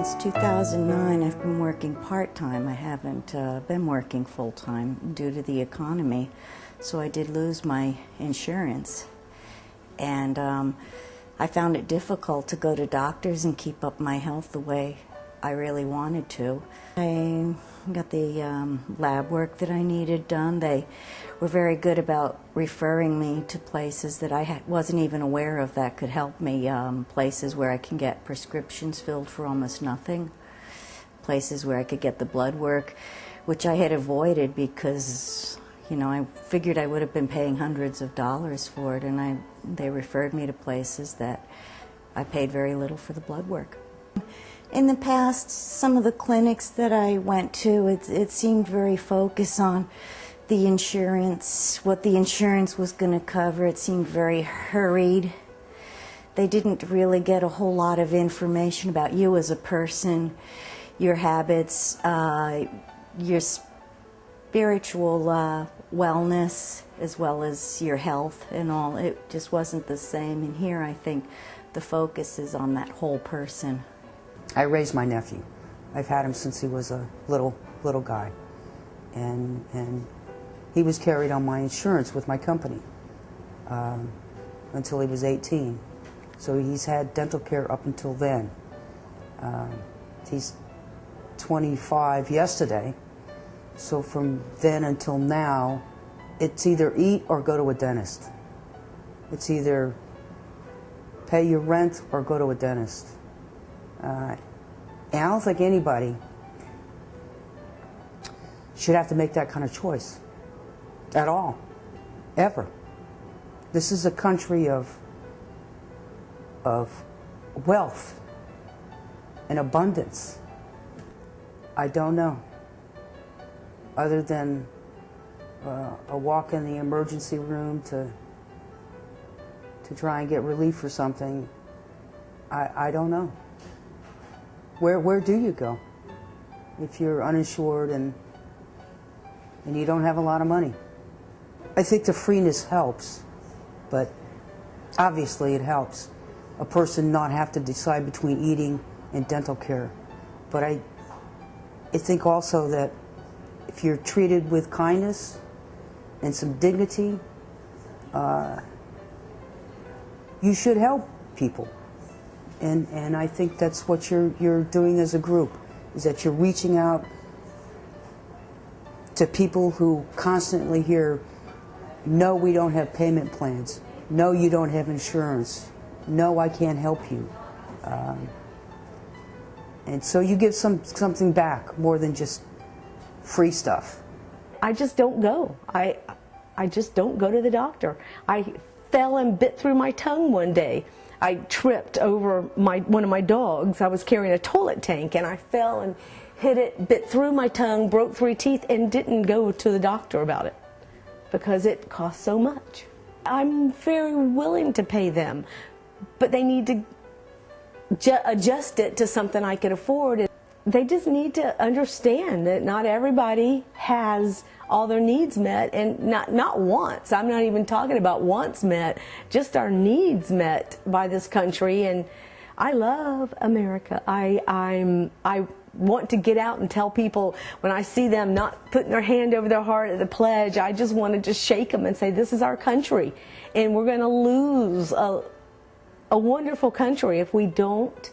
Since 2009, I've been working part-time. I haven't been working full-time due to the economy, so I did lose my insurance. And I found it difficult to go to doctors and keep up my health the way I really wanted to. I got the lab work that I needed done. They were very good about referring me to places that I wasn't even aware of that could help me, places where I can get prescriptions filled for almost nothing, places where I could get the blood work, which I had avoided because, you know, I figured I would have been paying hundreds of dollars for it, and they referred me to places that I paid very little for the blood work. In the past, some of the clinics that I went to, it seemed very focused on the insurance, what the insurance was going to cover. It seemed very hurried. They didn't really get a whole lot of information about you as a person, your habits, your spiritual wellness, as well as your health and all. It just wasn't the same. And here I think the focus is on that whole person. I raised my nephew. I've had him since he was a little guy, and he was carried on my insurance with my company until he was 18. So he's had dental care up until then. He's 25 yesterday, so from then until now, it's either eat or go to a dentist. It's either pay your rent or go to a dentist. And I don't think anybody should have to make that kind of choice at all, ever. This is a country of wealth and abundance. I don't know. Other than a walk in the emergency room to try and get relief for something, I don't know. Where do you go if you're uninsured and you don't have a lot of money? I think the freeness helps, but obviously it helps a person not have to decide between eating and dental care. But I think also that if you're treated with kindness and some dignity, you should help people. And I think that's what you're doing as a group, is that you're reaching out to people who constantly hear, no, we don't have payment plans, no, you don't have insurance, no, I can't help you. And so you give something back more than just free stuff. I just don't go. I just don't go to the doctor. I fell and bit through my tongue one day. I tripped over one of my dogs. I was carrying a toilet tank and I fell and hit it, bit through my tongue, broke 3 teeth, and didn't go to the doctor about it because it cost so much. I'm very willing to pay them, but they need to adjust it to something I could afford. They just need to understand that not everybody has all their needs met, and not wants. I'm not even talking about wants met, just our needs met by this country. And I love America. I want to get out and tell people when I see them not putting their hand over their heart at the pledge, I just want to just shake them and say, this is our country, and we're going to lose a wonderful country if we don't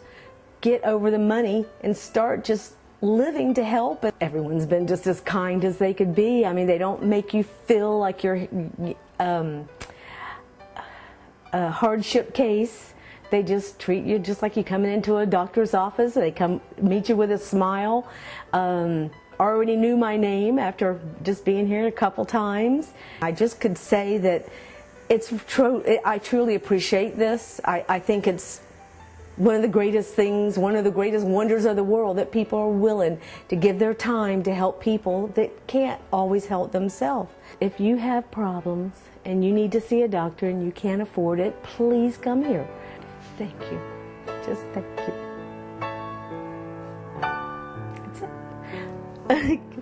get over the money and start just living to help. And everyone's been just as kind as they could be. I mean, they don't make you feel like you're a hardship case. They just treat you just like you coming into a doctor's office. They come meet you with a smile. Already knew my name after just being here a couple times. I just could say that it's true. I truly appreciate this. I think it's one of the greatest things, one of the greatest wonders of the world, that people are willing to give their time to help people that can't always help themselves. If you have problems and you need to see a doctor and you can't afford it, please come here. Thank you. Just thank you. That's it.